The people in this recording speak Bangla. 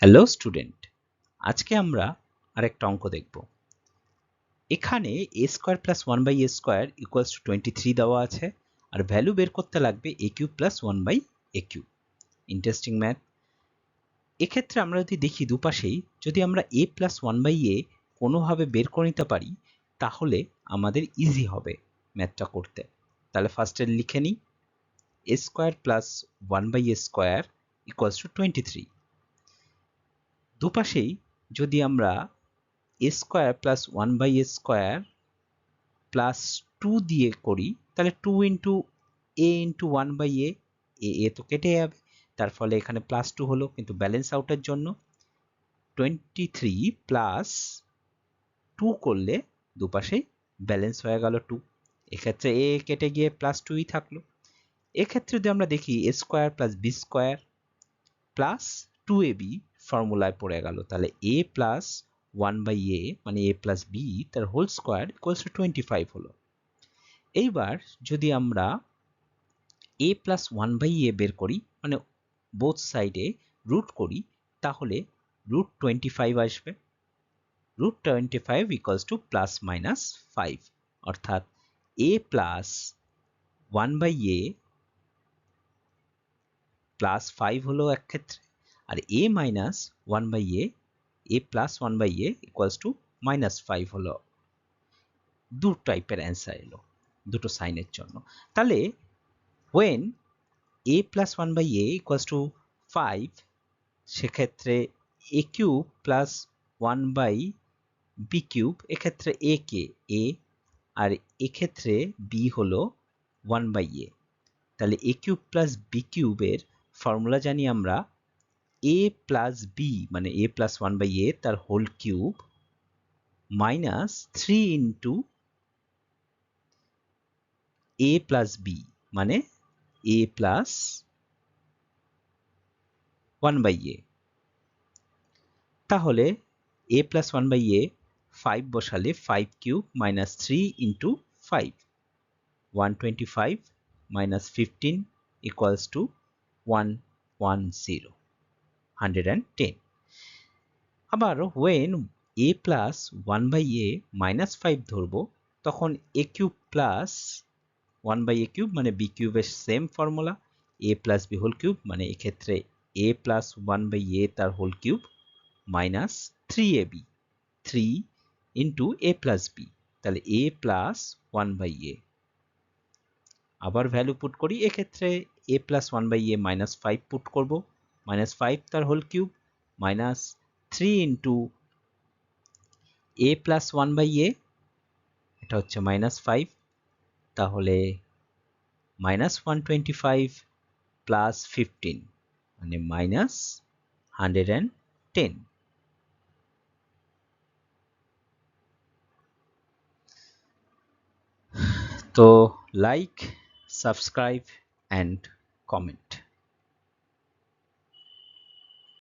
হ্যালো স্টুডেন্ট, আজকে আমরা আরেকটা অঙ্ক দেখব। এখানে a square plus 1/a square equals to 23 দেওয়া আছে, আর ভ্যালু বের করতে লাগবে a cube plus 1/a cube. Interesting math. এক্ষেত্রে আমরা যদি দেখি দুপাশেই যদি আমরা a প্লাস 1/a কোনোভাবে বের করে নিতে পারি তাহলে আমাদের ইজি হবে ম্যাথটা করতে। তাহলে ফার্স্টে লিখে নিই a square plus 1/a square equals to 23। দুপাশেই যদি আমরা a square plus 1/a square plus 2 দিয়ে করি তাহলে 2 ইন্টু a ইন্টু 1/a, এ তো কেটে যাবে, তার ফলে এখানে প্লাস 2 হলো, কিন্তু ব্যালেন্স আউটের জন্য 23 প্লাস 2 করলে দুপাশেই ব্যালেন্স হয়ে গেল 2। এক্ষেত্রে a কেটে গিয়ে প্লাস 2ই থাকলো। এক্ষেত্রে যদি আমরা দেখি a square plus b square plus 2ab ফর্মুলায় পড়ে গেল, তাহলে a প্লাস 1/a মানে a প্লাস b তার হোল স্কোয়ার ইকুয়ালস টু 25 হলো। এইবার যদি আমরা a প্লাস 1/a বের করি, মানে বোথ সাইডে রুট করি, তাহলে রুট 25 আসবে। Root 25 equals to plus minus 5, অর্থাৎ a প্লাস 1/a প্লাস 5 হলো এক ক্ষেত্রে, আর a minus 1/a, a plus 1/a equals to minus 5 হলো। দু টাইপের অ্যান্সার এলো দুটো সাইনের জন্য। তাহলে when a plus 1/a equals to 5, সেক্ষেত্রে a cube plus 1/b cube, এক্ষেত্রে a কে a আর এক্ষেত্রে b হলো 1/a। তাহলে a কিউব প্লাস b কিউবের ফর্মুলা জানি আমরা a প্লাস b মানে a প্লাস 1/a তার whole cube minus 3 into a plus b মানে a প্লাস 1/a। তাহলে a প্লাস 1/a 5 বসালে 5 cube minus 3 into 5, 125 minus 15 equals to 110, 110। আবার when a plus 1/a minus 5 ধরবো, তখন a cube plus 1/a cube মানে b কিউবের same formula, a plus b whole cube মানে এক্ষেত্রে a প্লাস 1/a তার whole cube minus 3ab, 3 into a plus b, তাহলে a প্লাস 1/a। আবার ভ্যালু পুট করি, এক্ষেত্রে a plus 1/a minus 5 put করব, মাইনাস 5 তার whole cube minus 3 into a plus 1/a, এটা হচ্ছে মাইনাস 5, তাহলে মাইনাস 125 প্লাস 15 মানে মাইনাস 110। তো লাইক, সাবস্ক্রাইব অ্যান্ড কমেন্ট।